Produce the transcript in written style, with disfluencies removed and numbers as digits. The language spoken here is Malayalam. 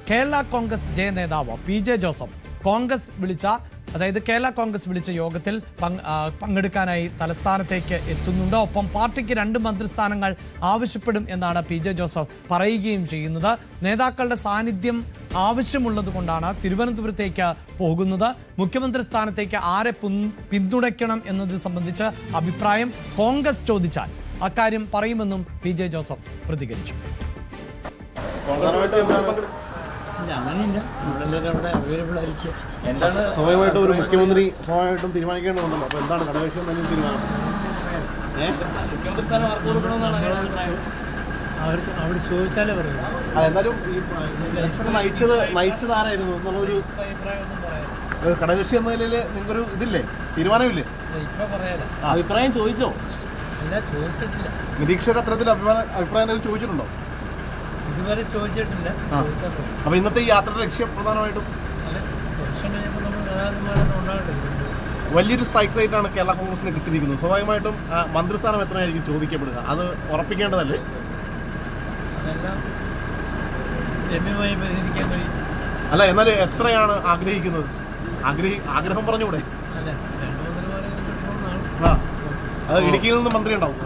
കേരള കോൺഗ്രസ് ജെ നേതാവ് PJ ജോസഫ് കോൺഗ്രസ് വിളിച്ച അതായത് കേരള കോൺഗ്രസ് വിളിച്ച യോഗത്തിൽ പങ്കെടുക്കാനായി തലസ്ഥാനത്തേക്ക് എത്തുന്നുണ്ട്. ഒപ്പം പാർട്ടിക്ക് 2 മന്ത്രിസ്ഥാനങ്ങൾ ആവശ്യപ്പെടും എന്നാണ് PJ ജോസഫ് പറയുകയും ചെയ്യുന്നത്. നേതാക്കളുടെ സാന്നിധ്യം ആവശ്യമുള്ളത് കൊണ്ടാണ് തിരുവനന്തപുരത്തേക്ക് പോകുന്നത്. മുഖ്യമന്ത്രി സ്ഥാനത്തേക്ക് ആരെ പിന്തുണയ്ക്കണം എന്നത് സംബന്ധിച്ച് അഭിപ്രായം കോൺഗ്രസ് ചോദിച്ചാൽ അക്കാര്യം പറയുമെന്നും PJ ജോസഫ് പ്രതികരിച്ചു. സ്വാഭാവികമായിട്ടും ഒരു മുഖ്യമന്ത്രി സ്വാഭാവികമായിട്ടും തീരുമാനിക്കേണ്ടതുണ്ടല്ലോ. അപ്പോൾ എന്താണ് ഘടകകക്ഷി തീരുമാനം? അവിടെ ചോദിച്ചാലേ പറയും. എന്നാലും ഈ ഇലക്ഷൻ നയിച്ചത് ആരായിരുന്നു എന്നുള്ളൊരു ഘടകകക്ഷി എന്ന നിലയിൽ നിങ്ങൾക്കൊരു ഇതില്ലേ, തീരുമാനമില്ലേ? അഭിപ്രായം ചോദിച്ചോ? അല്ല, ചോദിച്ചിട്ടില്ല. നിരീക്ഷകർ അത്തരത്തിൽ അഭിപ്രായം ചോദിച്ചിട്ടുണ്ടോ? ഇതുവരെ ചോദിച്ചിട്ടില്ല. അപ്പൊ ഇന്നത്തെ ഈ യാത്രയുടെ ലക്ഷ്യം പ്രധാനമായിട്ടും വലിയൊരു സ്ട്രൈക്ക് റേറ്റ് ആണ് കേരള കോൺഗ്രസിന് കിട്ടിയിരിക്കുന്നത്. സ്വാഭാവികമായിട്ടും മന്ത്രിസ്ഥാനം എത്രയായിരിക്കും ചോദിക്കപ്പെടുക? അത് ഉറപ്പിക്കേണ്ടതല്ലേ? അതെല്ലാം രമ്യമായി പരിഹരിക്കാൻ കഴിയും. അല്ല, എന്നാൽ എത്രയാണ് ആഗ്രഹിക്കുന്നത്? ആഗ്രഹം പറഞ്ഞുകൂടെ? അല്ല, 2 മന്ത്രിമാരെ കിട്ടണമെന്നാണ്. അത് ഇടുക്കിയിൽ നിന്ന് മന്ത്രി ഉണ്ടാവും.